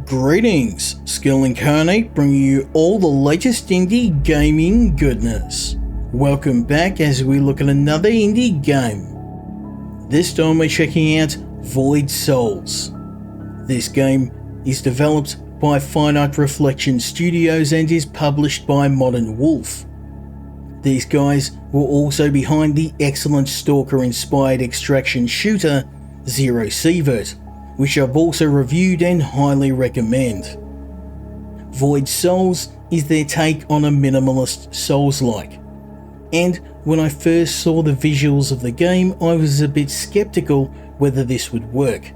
Greetings, Skill Incarnate bringing you all the latest indie gaming goodness. Welcome back as we look at another indie game. This time we're checking out Void Souls. This game is developed by Finite Reflection Studios and is published by Modern Wolf. These guys were also behind the excellent Stalker-inspired extraction shooter Zero Sievert, which I've also reviewed and highly recommend. Void Souls is their take on a Minimalist Soulslike, and when I first saw the visuals of the game I was a bit skeptical whether this would work,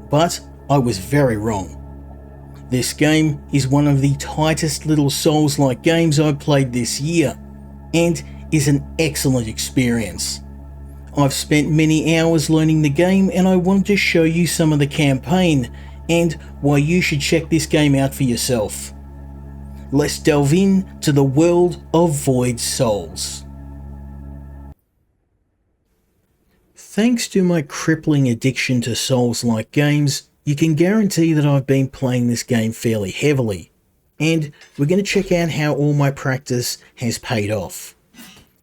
but I was very wrong. This game is one of the tightest little Souls-like games I've played this year, and is an excellent experience. I've spent many hours learning the game and I wanted to show you some of the campaign and why you should check this game out for yourself. Let's delve in to the world of Void Souls. Thanks to my crippling addiction to Souls-like games, you can guarantee that I've been playing this game fairly heavily, and we're going to check out how all my practice has paid off.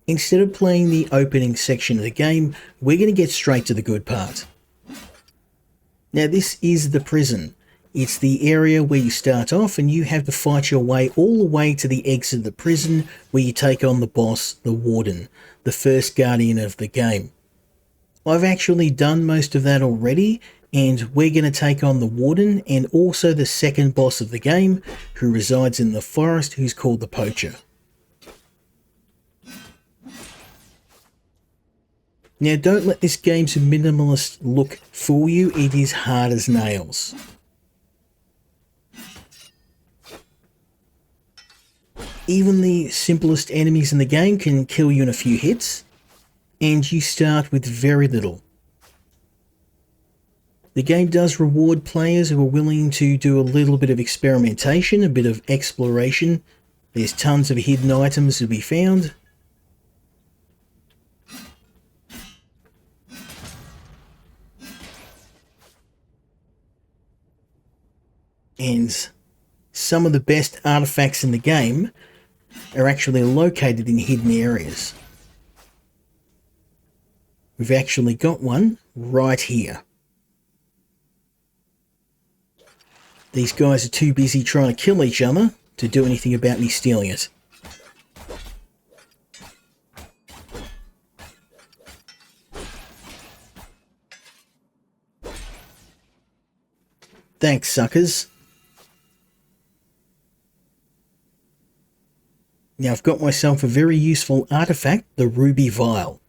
Instead of playing the opening section of the game, we're going to get straight to the good part. Now this is the prison. It's the area where you start off and you have to fight your way all the way to the exit of the prison where you take on the boss, the Warden, the first guardian of the game. I've actually done most of that already, and we're going to take on the Warden and also the second boss of the game, who resides in the forest, who's called the Poacher. Now don't let this game's minimalist look fool you, it is hard as nails. Even the simplest enemies in the game can kill you in a few hits, and you start with very little. The game does reward players who are willing to do a little bit of experimentation, a bit of exploration. There's tons of hidden items to be found. And some of the best artifacts in the game are actually located in hidden areas. We've actually got one right here. These guys are too busy trying to kill each other to do anything about me stealing it. Thanks, suckers. Now I've got myself a very useful artifact, the ruby vial.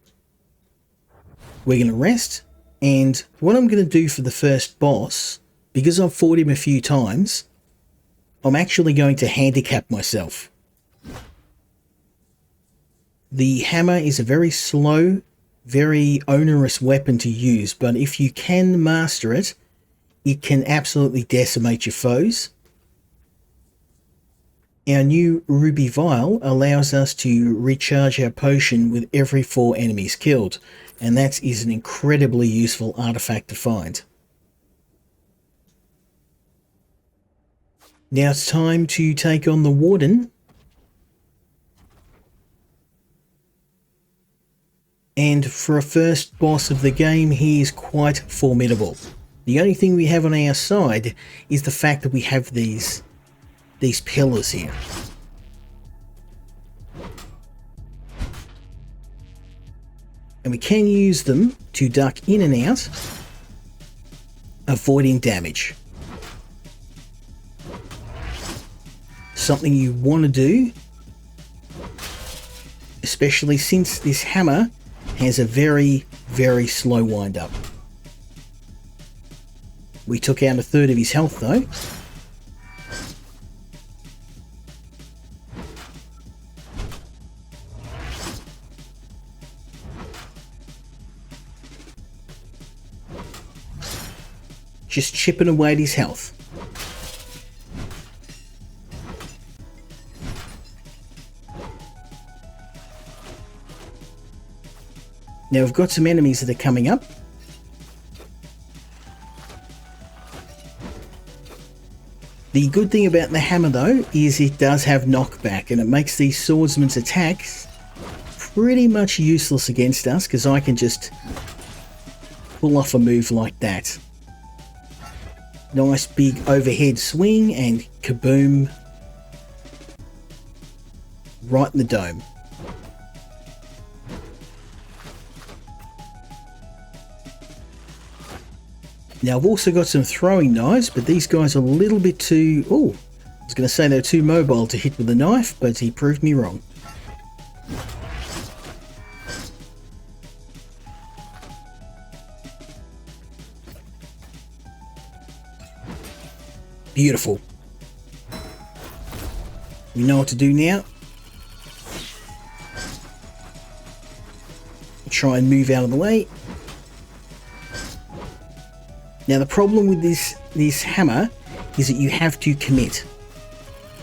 We're going to rest, and what I'm going to do for the first boss, because I've fought him a few times, I'm actually going to handicap myself. The hammer is a very slow, very onerous weapon to use, but if you can master it, it can absolutely decimate your foes. Our new ruby vial allows us to recharge our potion with every 4 enemies killed, and that is an incredibly useful artifact to find. Now it's time to take on the Warden. And for a first boss of the game, he is quite formidable. The only thing we have on our side is the fact that we have these pillars here. And we can use them to duck in and out, avoiding damage. Something you want to do, especially since this hammer has a very, very slow wind up. We took out a third of his health though. Just chipping away at his health. Now we've got some enemies that are coming up. The good thing about the hammer though is it does have knockback, and it makes these swordsman's attacks pretty much useless against us, because I can just pull off a move like that. Nice big overhead swing and kaboom, right in the dome. Now I've also got some throwing knives, but these guys are a little bit too... Oh, I was going to say they're too mobile to hit with a knife, but he proved me wrong. Beautiful. We know what to do now. Try and move out of the way. Now the problem with this hammer is that you have to commit.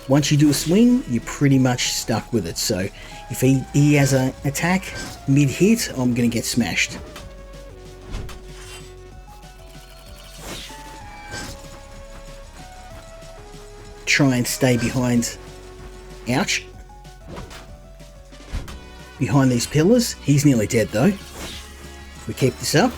Once you do a swing, you're pretty much stuck with it. So if he has an attack mid-hit, I'm going to get smashed. Try and stay behind. Ouch. Behind these pillars. He's nearly dead though. If we keep this up.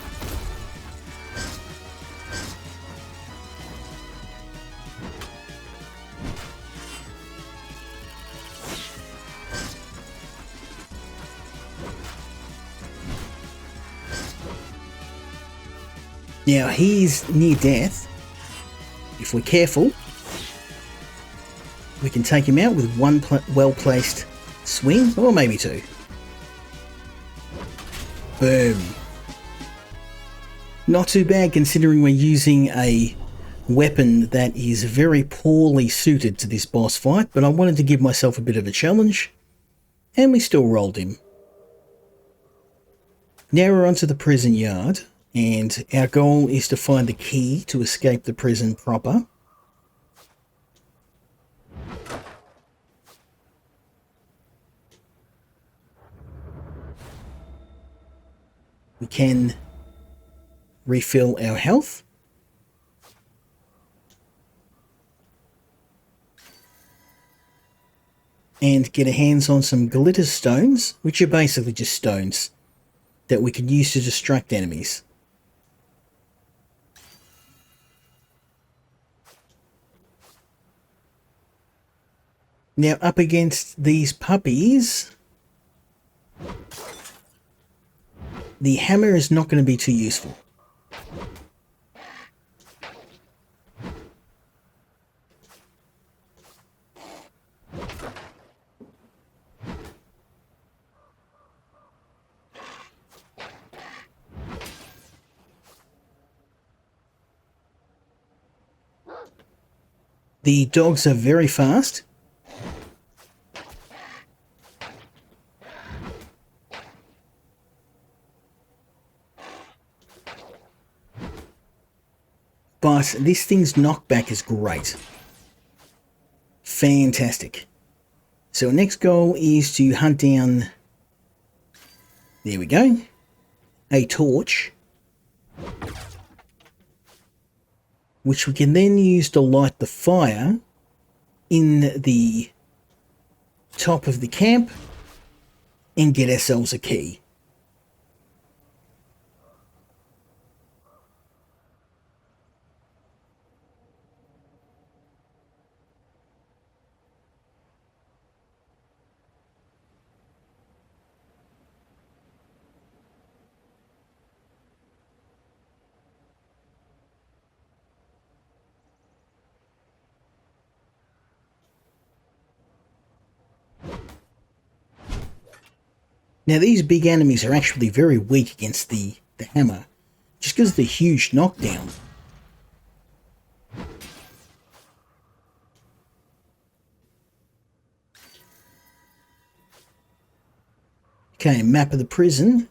Now he's near death. If we're careful, we can take him out with one well-placed swing, or maybe two. Boom. Not too bad considering we're using a weapon that is very poorly suited to this boss fight, but I wanted to give myself a bit of a challenge, and we still rolled him. Now we're onto the prison yard, and our goal is to find the key to escape the prison proper. We can refill our health. And get our hands on some glitter stones, which are basically just stones that we can use to distract enemies. Now up against these puppies, the hammer is not going to be too useful. The dogs are very fast. But this thing's knockback is great. Fantastic. So our next goal is to hunt down, there we go, a torch, which we can then use to light the fire in the top of the camp and get ourselves a key. Now these big enemies are actually very weak against the hammer, just because of the huge knockdown. Okay, map of the prison.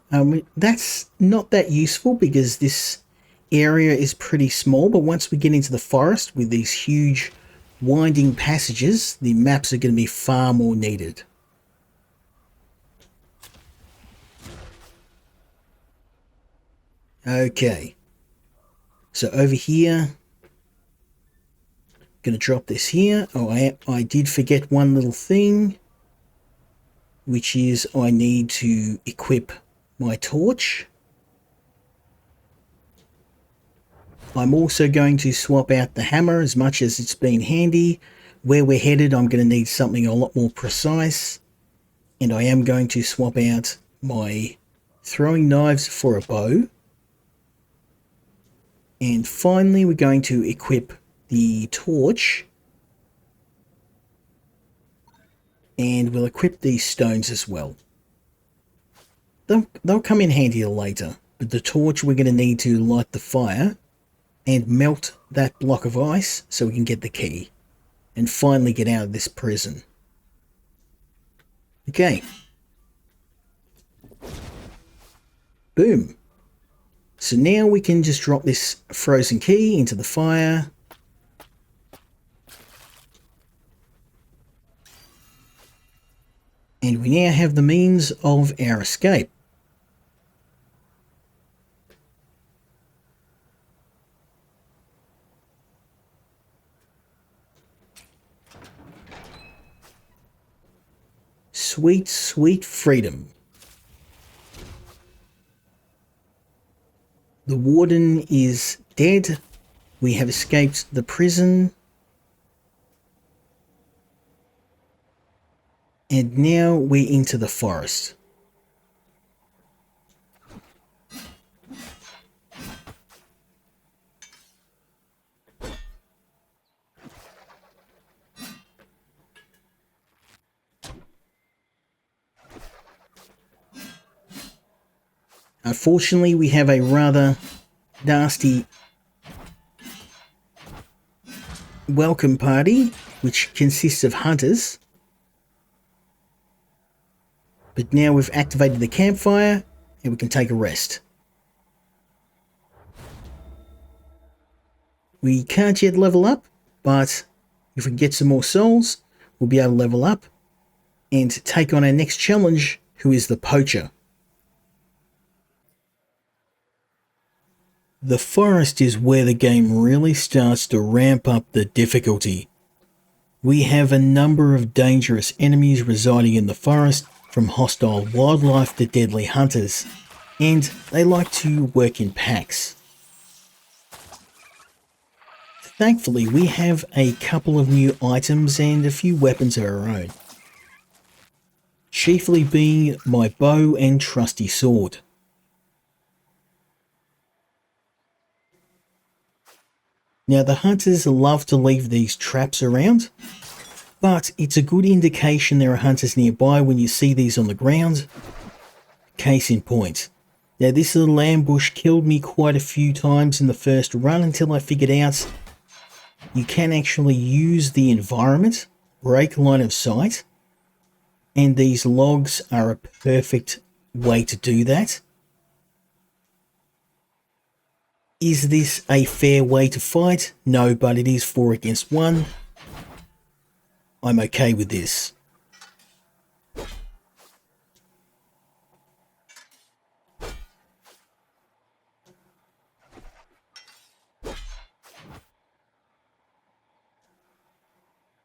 That's not that useful because this area is pretty small, but once we get into the forest with these huge winding passages, the maps are going to be far more needed. Okay, so over here Gonna drop this here. Oh, I did forget one little thing, which is I need to equip my torch. I'm also going to swap out the hammer as much as it's been handy. Where we're headed, I'm going to need something a lot more precise. And I am going to swap out my throwing knives for a bow. And finally, we're going to equip the torch. And we'll equip these stones as well. They'll come in handy later. But the torch, we're going to need to light the fire and melt that block of ice so we can get the key and finally get out of this prison. Okay. Boom. So now we can just drop this frozen key into the fire. And we now have the means of our escape. Sweet, sweet freedom. The Warden is dead. We have escaped the prison. And now we're into the forest. Unfortunately, we have a rather nasty welcome party, which consists of hunters. But now we've activated the campfire and we can take a rest. We can't yet level up, but if we can get some more souls, we'll be able to level up and take on our next challenge, who is the Poacher. The forest is where the game really starts to ramp up the difficulty. We have a number of dangerous enemies residing in the forest, from hostile wildlife to deadly hunters, and they like to work in packs. Thankfully, we have a couple of new items and a few weapons of our own, chiefly being my bow and trusty sword. Now, the hunters love to leave these traps around, but it's a good indication there are hunters nearby when you see these on the ground. Case in point. Now, this little ambush killed me quite a few times in the first run until I figured out you can actually use the environment, break line of sight, and these logs are a perfect way to do that. Is this a fair way to fight? No, but it is 4 against 1. I'm okay with this.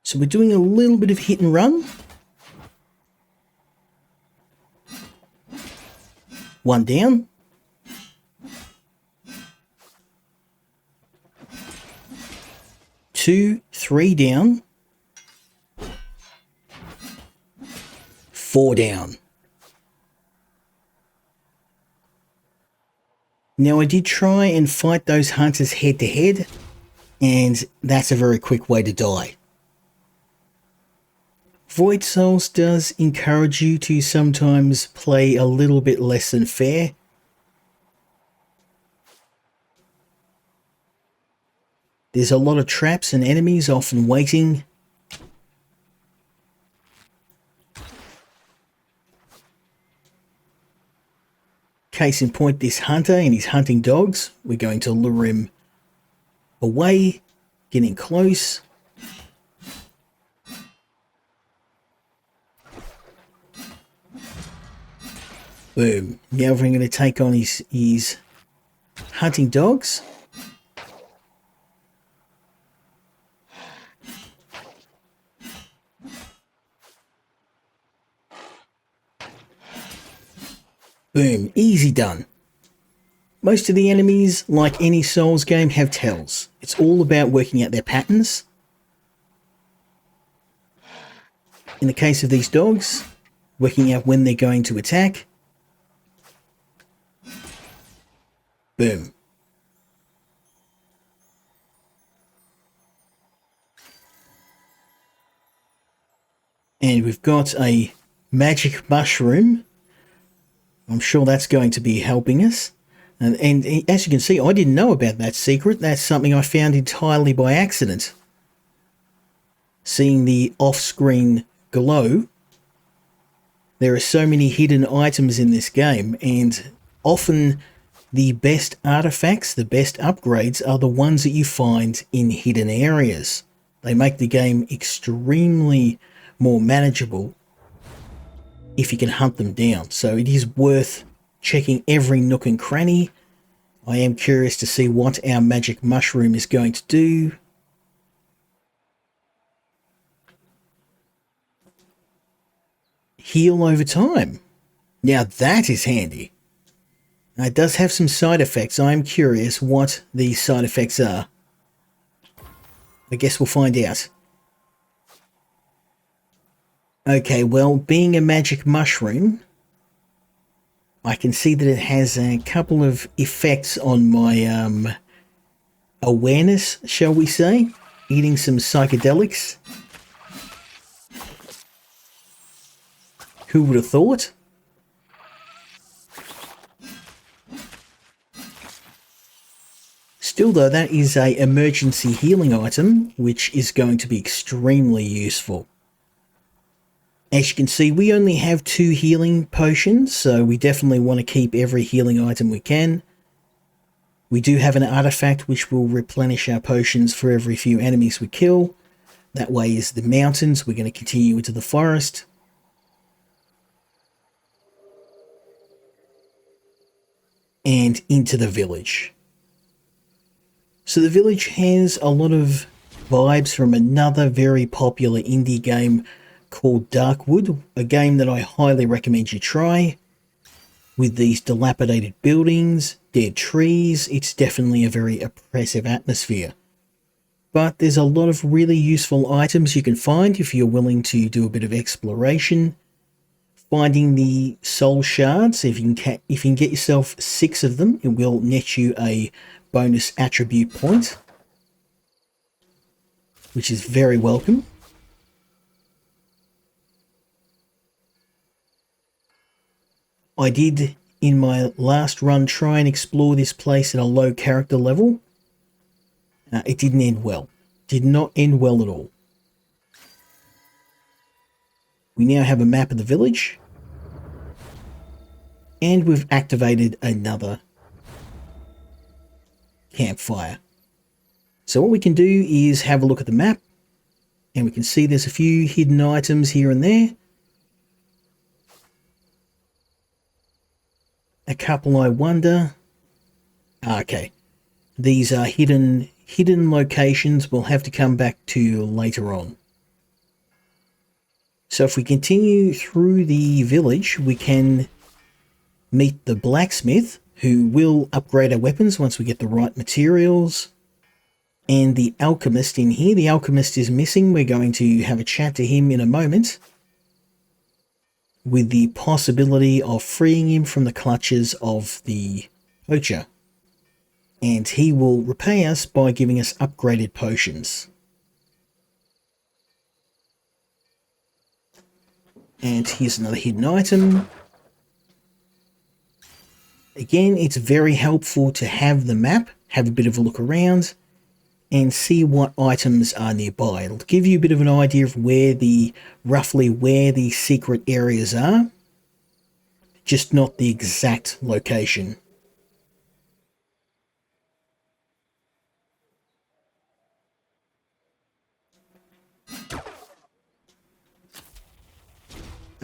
So we're doing a little bit of hit and run. One down. Two, 3 down. 4 down. Now I did try and fight those hunters head to head, and that's a very quick way to die. Void Souls does encourage you to sometimes play a little bit less than fair. There's a lot of traps and enemies often waiting. Case in point, this hunter and his hunting dogs. We're going to lure him away, getting close. Boom. Now we're going to take on his hunting dogs. Boom, easy done. Most of the enemies, like any Souls game, have tells. It's all about working out their patterns. In the case of these dogs, working out when they're going to attack. Boom. And we've got a magic mushroom. I'm sure that's going to be helping us. And as you can see, I didn't know about that secret. That's something I found entirely by accident. Seeing the off-screen glow. There are so many hidden items in this game, and often the best artifacts, the best upgrades are the ones that you find in hidden areas. They make the game extremely more manageable if you can hunt them down. So it is worth checking every nook and cranny. I am curious to see what our magic mushroom is going to do. Heal over time. Now that is handy. It does have some side effects. I am curious what these side effects are. I guess we'll find out. Okay, well, being a magic mushroom, I can see that it has a couple of effects on my awareness, shall we say. Eating some psychedelics. Who would have thought? Still though, that is an emergency healing item, which is going to be extremely useful. As you can see, we only have 2 healing potions, so we definitely want to keep every healing item we can. We do have an artifact which will replenish our potions for every few enemies we kill. That way is the mountains. We're going to continue into the forest. And into the village. So the village has a lot of vibes from another very popular indie game called Darkwood, a game that I highly recommend you try. With these dilapidated buildings, dead trees, it's definitely a very oppressive atmosphere. But there's a lot of really useful items you can find if you're willing to do a bit of exploration. Finding the soul shards, if you can get yourself 6 of them, it will net you a bonus attribute point, which is very welcome. I did, in my last run, try and explore this place at a low character level. It didn't end well. Did not end well at all. We now have a map of the village. And we've activated another campfire. So what we can do is have a look at the map. And we can see there's a few hidden items here and there. A couple, I wonder. Okay. These are hidden locations we'll have to come back to later on. So if we continue through the village, we can meet the blacksmith, who will upgrade our weapons once we get the right materials. And the alchemist in here. The alchemist is missing. We're going to have a chat to him in a moment, with the possibility of freeing him from the clutches of the poacher. And he will repay us by giving us upgraded potions. And here's another hidden item. Again, it's very helpful to have the map, have a bit of a look around, and see what items are nearby. It'll give you a bit of an idea of roughly where the secret areas are, just not the exact location.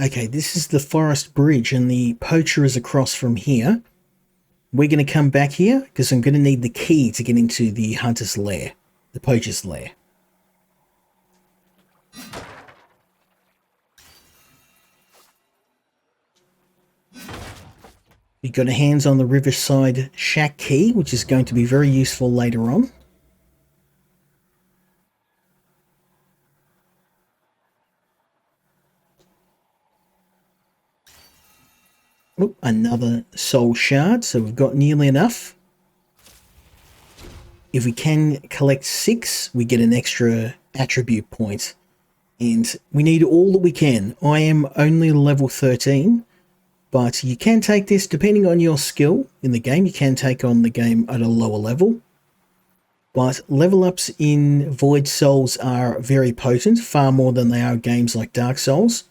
Okay, this is the forest bridge and the poacher is across from here. We're going to come back here because I'm going to need the key to get into the hunter's lair, the poacher's lair. We've got our hands on the Riverside Shack key, which is going to be very useful later on. Oh, another soul shard, so we've got nearly enough. If we can collect 6, we get an extra attribute point. And we need all that we can. I am only level 13, but you can take this, depending on your skill in the game, you can take on the game at a lower level. But level ups in Void Souls are very potent, far more than they are games like Dark Souls.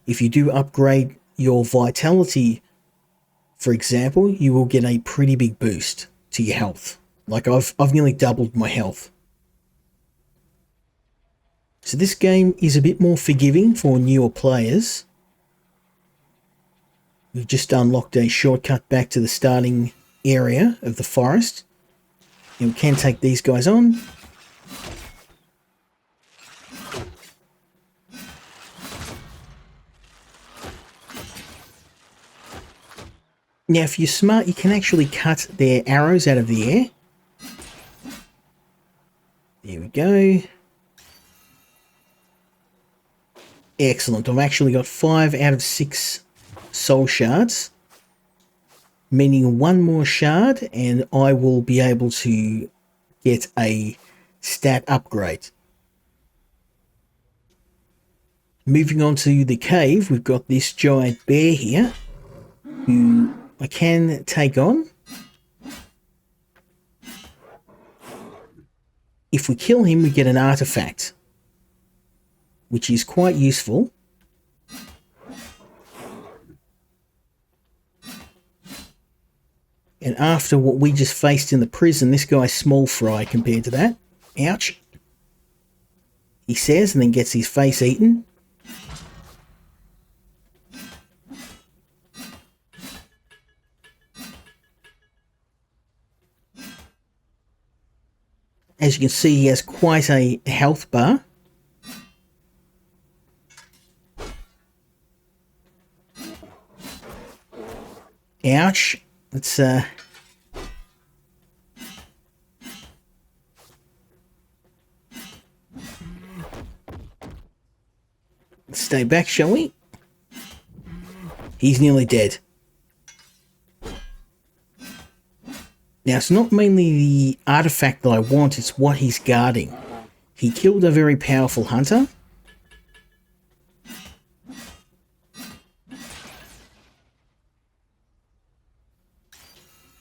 If you do upgrade your vitality, for example, you will get a pretty big boost to your health. Like I've nearly doubled my health. So this game is a bit more forgiving for newer players. We've just unlocked a shortcut back to the starting area of the forest. And we can take these guys on. Now, if you're smart, you can actually cut their arrows out of the air. There we go. Excellent. I've actually got 5 out of 6 soul shards, meaning 1 more shard and I will be able to get a stat upgrade. Moving on to the cave, we've got this giant bear here who I can take on. If we kill him, we get an artifact, which is quite useful. And after what we just faced in the prison, this guy's small fry compared to that. Ouch. He says, and then gets his face eaten. As you can see, he has quite a health bar. Ouch. Let's stay back, shall we? He's nearly dead. Now, it's not mainly the artifact that I want, it's what he's guarding. He killed a very powerful hunter.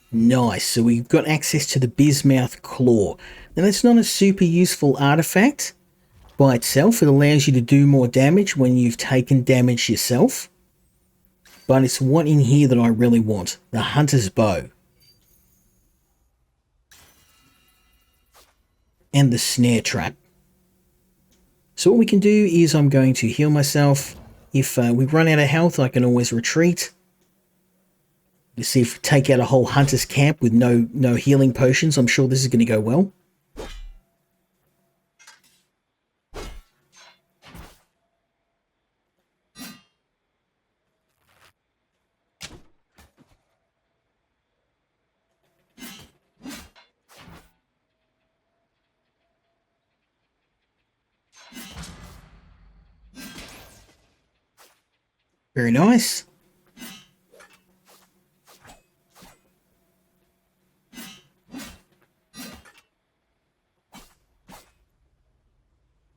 Nice, so we've got access to the Bismouth Claw. Now, that's not a super useful artifact by itself. It allows you to do more damage when you've taken damage yourself. But it's what in here that I really want, the Hunter's Bow. And the Snare Trap. So what we can do is I'm going to heal myself. If we run out of health, I can always retreat. You see, if we take out a whole hunter's camp with no healing potions, I'm sure this is going to go well. Very nice.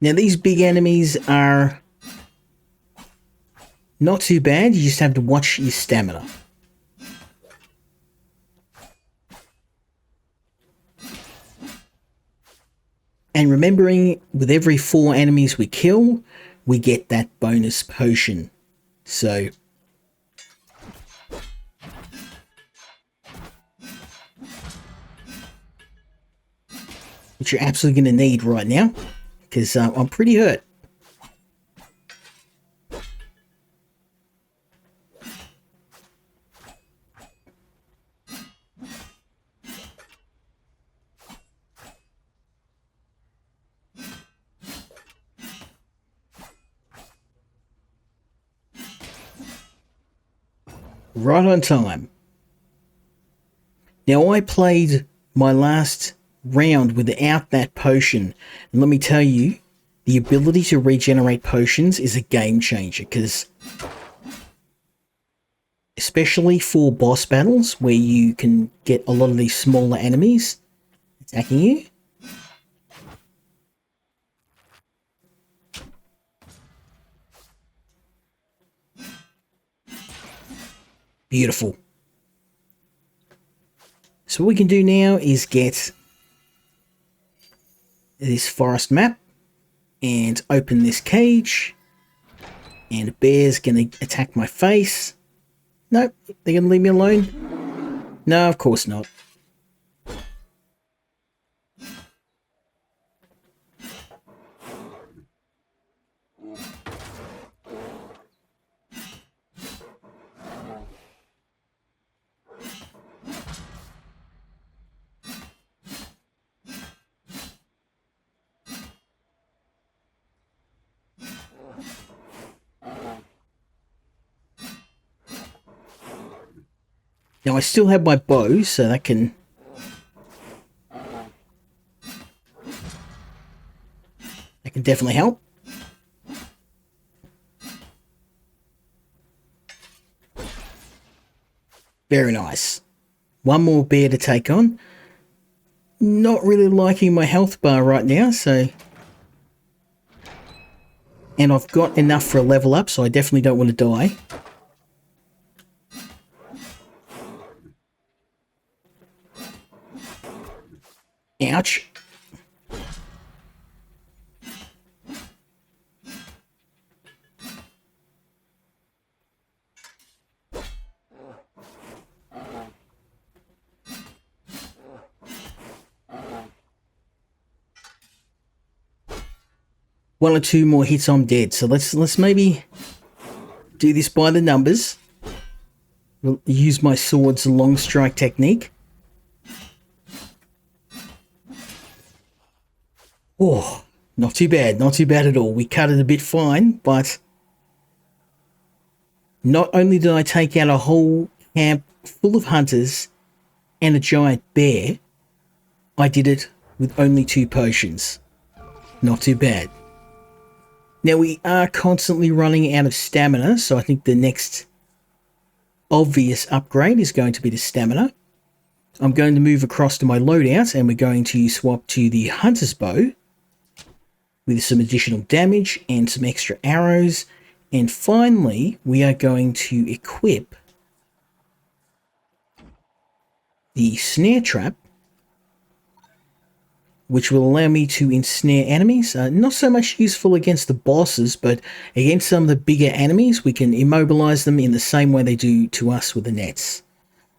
Now, these big enemies are not too bad. You just have to watch your stamina. And remembering, with every 4 enemies we kill, we get that bonus potion. So, which you're absolutely going to need right now, because I'm pretty hurt. Right on time. Now, I played my last round without that potion, and let me tell you, the ability to regenerate potions is a game changer, because especially for boss battles where you can get a lot of these smaller enemies attacking you. Beautiful. So what we can do now is get this forest map and open this cage, and a bear's gonna attack my face. Nope, they're gonna leave me alone. No, of course not. Now I still have my bow, so that can definitely help. Very nice. One more bear to take on. Not really liking my health bar right now, so... And I've got enough for a level up, so I definitely don't want to die. Ouch. One or two more hits, I'm dead. So let's maybe do this by the numbers. We'll use my sword's long strike technique. Oh, not too bad. Not too bad at all. We cut it a bit fine, but not only did I take out a whole camp full of hunters and a giant bear, I did it with only 2 potions. Not too bad. Now, we are constantly running out of stamina, so I think the next obvious upgrade is going to be the stamina. I'm going to move across to my loadout, and we're going to swap to the hunter's bow with some additional damage and some extra arrows. And finally, we are going to equip the snare trap, which will allow me to ensnare enemies. Not so much useful against the bosses, but against some of the bigger enemies, we can immobilize them in the same way they do to us with the nets.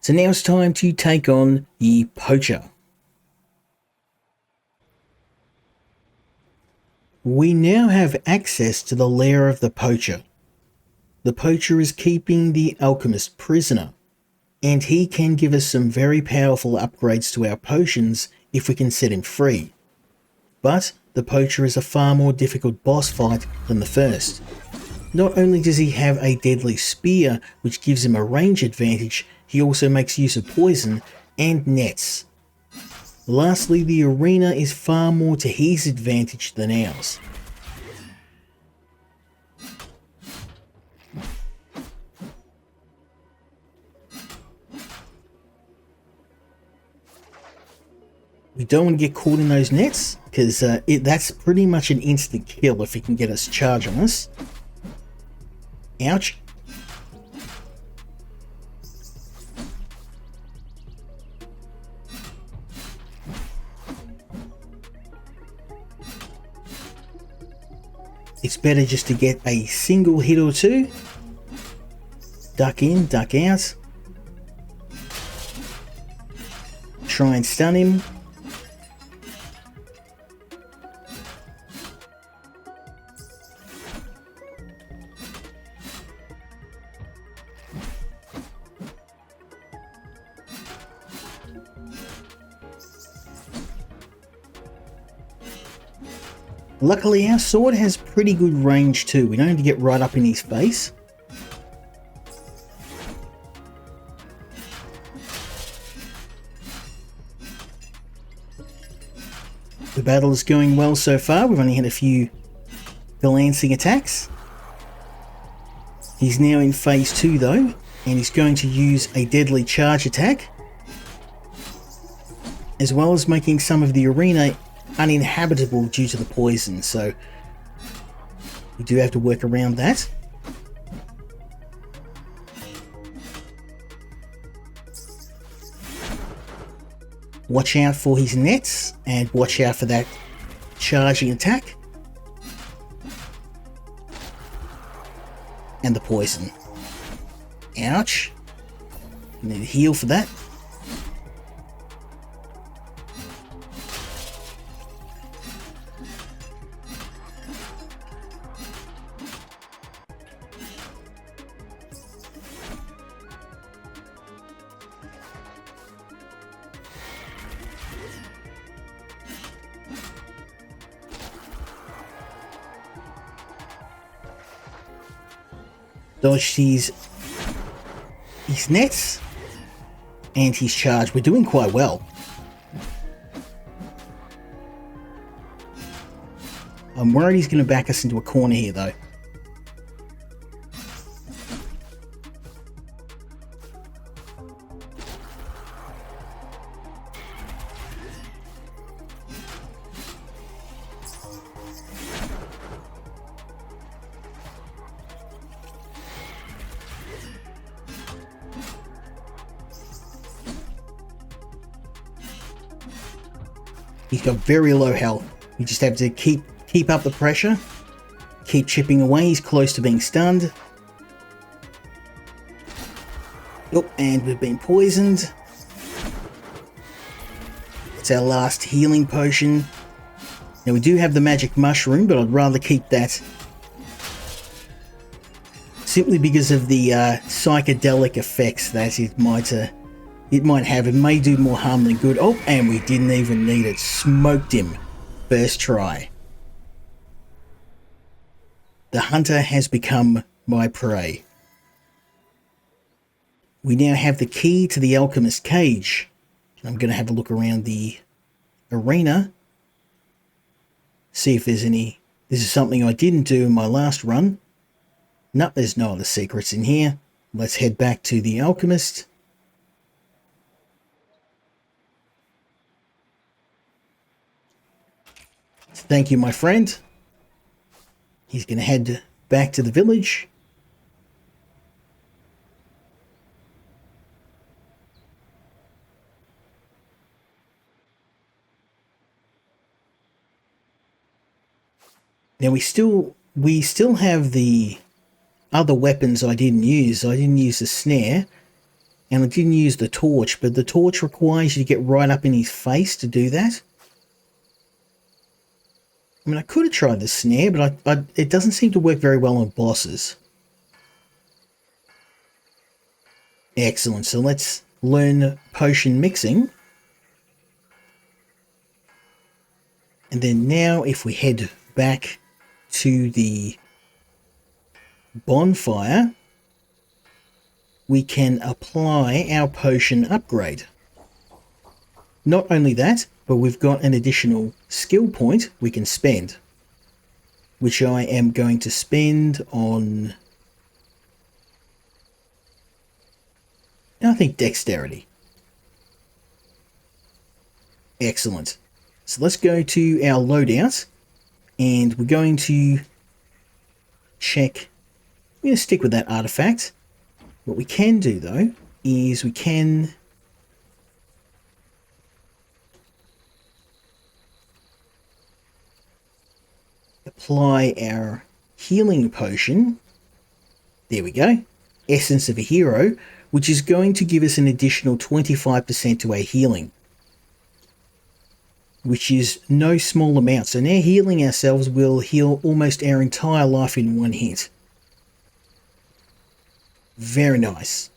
So now it's time to take on the poacher. We now have access to the lair of the poacher. The poacher is keeping the alchemist prisoner, and he can give us some very powerful upgrades to our potions if we can set him free. But the poacher is a far more difficult boss fight than the first. Not only does he have a deadly spear which gives him a range advantage, he also makes use of poison and nets. Lastly, the arena is far more to his advantage than ours. We don't want to get caught in those nets, because that's pretty much an instant kill if he can get us charge on us. Ouch. It's better just to get a single hit or two. Duck in, duck out. Try and stun him. Luckily, our sword has pretty good range too. We don't need to get right up in his face. The battle is going well so far. We've only had a few glancing attacks. He's now in phase 2 though, and he's going to use a deadly charge attack, as well as making some of the arena uninhabitable due to the poison, so we do have to work around that. Watch out for his nets, and watch out for that charging attack. And the poison. Ouch. Need to heal for that. Dodge his nets and his charge. We're doing quite well. I'm worried he's going to back us into a corner here though. He's got very low health. You just have to keep up the pressure. Keep chipping away. He's close to being stunned. Oh, and we've been poisoned. It's our last healing potion. Now we do have the magic mushroom, but I'd rather keep that. Simply because of the psychedelic effects that it might have. It may do more harm than good. Oh, and we didn't even need it. Smoked him. First try. The hunter has become my prey. We now have the key to the alchemist cage. I'm going to have a look around the arena. See if there's any... This is something I didn't do in my last run. Nope, there's no other secrets in here. Let's head back to the alchemist. Thank you, my friend. He's going to head back to the village. Now we still have the other weapons I didn't use. I didn't use the snare, and I didn't use the torch, but the torch requires you to get right up in his face to do that. I mean, I could have tried the snare, but it doesn't seem to work very well on bosses. Excellent. So let's learn potion mixing. And then now if we head back to the bonfire, we can apply our potion upgrade. Not only that, but we've got an additional skill point we can spend, which I am going to spend on, I think, dexterity. Excellent. So let's go to our loadout, and we're going to check. I'm going to stick with that artifact. What we can do though is we can apply our healing potion. There we go. Essence of a Hero, which is going to give us an additional 25% to our healing, which is no small amount. So now healing ourselves will heal almost our entire life in one hit. Very nice.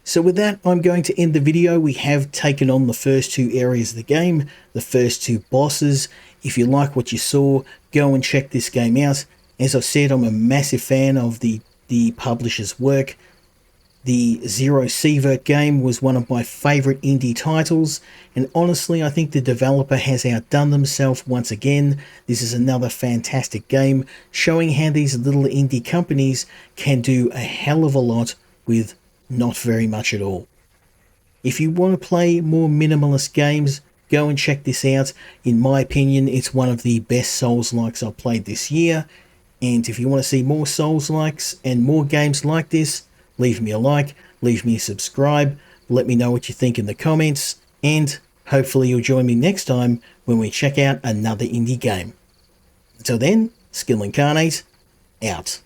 So with that, I'm going to end the video. We have taken on the first two areas of the game, the first two bosses. If you like what you saw, go and check this game out. As I've said, I'm a massive fan of the publisher's work. The Zero Sievert game was one of my favourite indie titles, and honestly I think the developer has outdone themselves once again. This is another fantastic game, showing how these little indie companies can do a hell of a lot with not very much at all. If you want to play more minimalist games, go and check this out. In my opinion, it's one of the best Souls-likes I've played this year, and if you want to see more Souls-likes and more games like this, leave me a like, leave me a subscribe, let me know what you think in the comments, and hopefully you'll join me next time when we check out another indie game. Until then, Skill Incarnate, out.